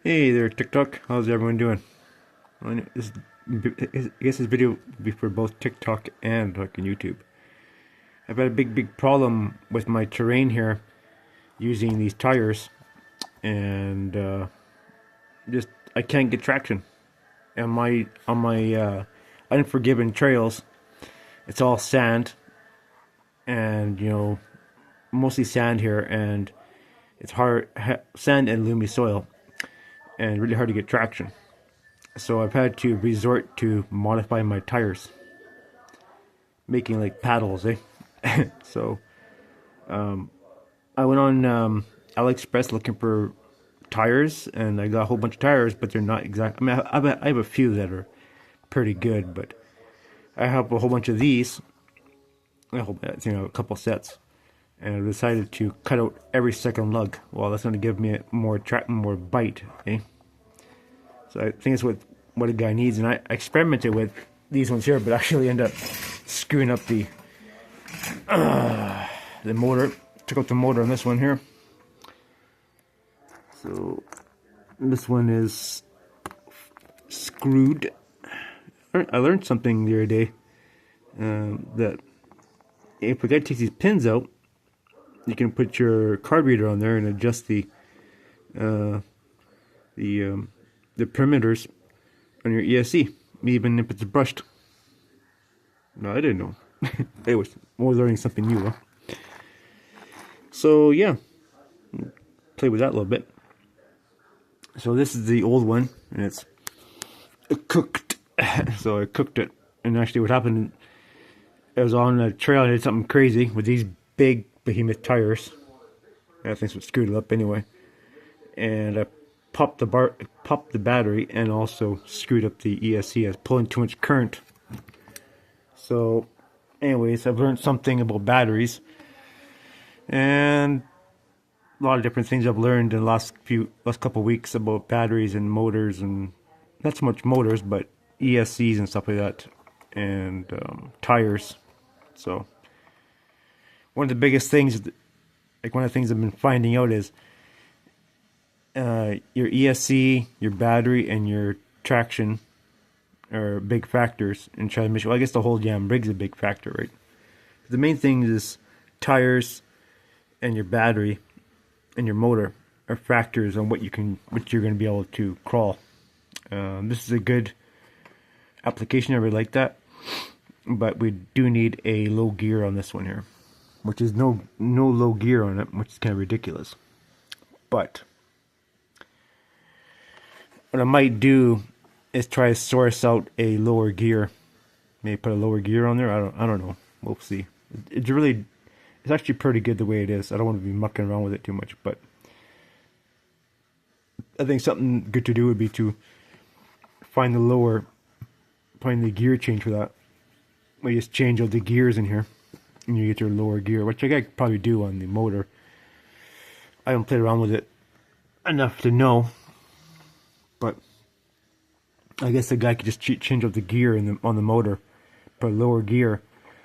Hey there, TikTok. How's everyone doing? I guess this video will be for both TikTok and fucking YouTube. I've had a big problem with my terrain here using these tires, and just I can't get traction. On my unforgiven trails, it's all sand, and mostly sand here, and it's hard sand and loamy soil, and really hard to get traction. So I've had to resort to modify my tires, making like paddles, eh? So I went on AliExpress looking for tires, and I got a whole bunch of tires, but they're not exact. I mean, I have a few that are pretty good, but I have a whole bunch of these. A couple sets, and I decided to cut out every second lug. Well, that's going to give me more bite, eh? So I think it's what a guy needs, and I experimented with these ones here, but actually end up screwing up the motor. Took out the motor on this one here. So this one is screwed. I learned something the other day, that if we gotta take these pins out, you can put your card reader on there and adjust the perimeters on your ESC, even if it's brushed. No, I didn't know. Anyways, I'm always learning something new, huh? So yeah, play with that a little bit. So this is the old one, and it's cooked. So I cooked it, and actually what happened, I was on a trail, I did something crazy with these big behemoth tires. I think what screwed it up anyway. And I popped the battery, and also screwed up the ESC. I was pulling too much current. So anyways, I've learned something about batteries, and a lot of different things I've learned in the last couple of weeks about batteries and motors, and not so much motors, but ESCs and stuff like that, and tires. So one of the biggest things, one of the things I've been finding out is your ESC, your battery, and your traction are big factors in transmission. Well, I guess the whole damn rig's a big factor, right? The main thing is tires and your battery and your motor are factors on what you're going to be able to crawl. This is a good application. I really like that, but we do need a low gear on this one here, which is no low gear on it, which is kind of ridiculous. But what I might do is try to source out a lower gear. Maybe put a lower gear on there. I don't know. We'll see. It's actually pretty good the way it is. I don't want to be mucking around with it too much, but I think something good to do would be to find the gear change for that. We just change all the gears in here, and you get your lower gear, which I could probably do on the motor. I haven't played around with it enough to know, but I guess the guy could just change up the gear on the motor, put a lower gear,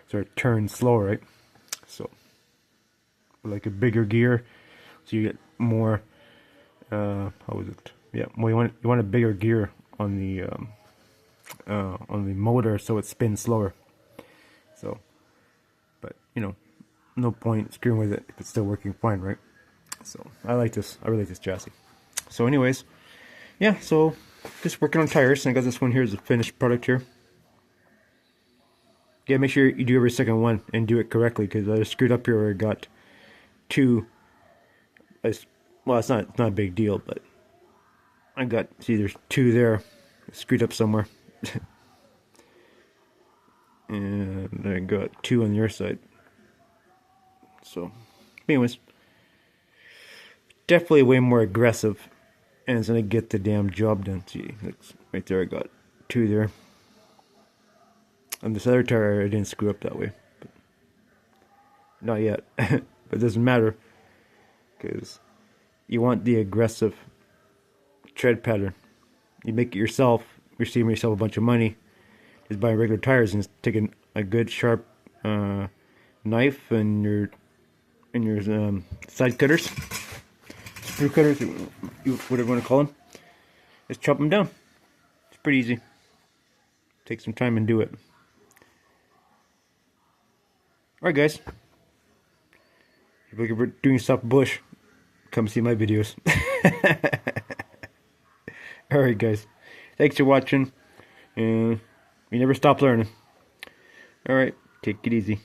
so it turns slower, right? So, like a bigger gear, so you get more. How is it? Yeah, well, you want a bigger gear on the motor, so it spins slower. So, but no point screwing with it if it's still working fine, right? So I like this. I really like this chassis. So, anyways, yeah. So just working on tires, and I got this one here as a finished product here. Yeah, make sure you do every second one and do it correctly, because I screwed up here where I got two. Well, it's not a big deal, but I got, see, there's two there, screwed up somewhere. And I got two on your side. So, anyways, definitely way more aggressive, and it's gonna get the damn job done. See, right there, I got two there. And this other tire, I didn't screw up that way, but not yet. But it doesn't matter, because you want the aggressive tread pattern. You make it yourself, you're saving yourself a bunch of money just buying regular tires, and taking a good sharp knife and your side cutters, screw cutters, whatever you want to call them, Just chop them down. It's pretty easy. Take some time and do it. Alright guys, if you're looking for doing soft bush, come see my videos. Alright guys, thanks for watching, and we never stop learning. Alright, take it easy.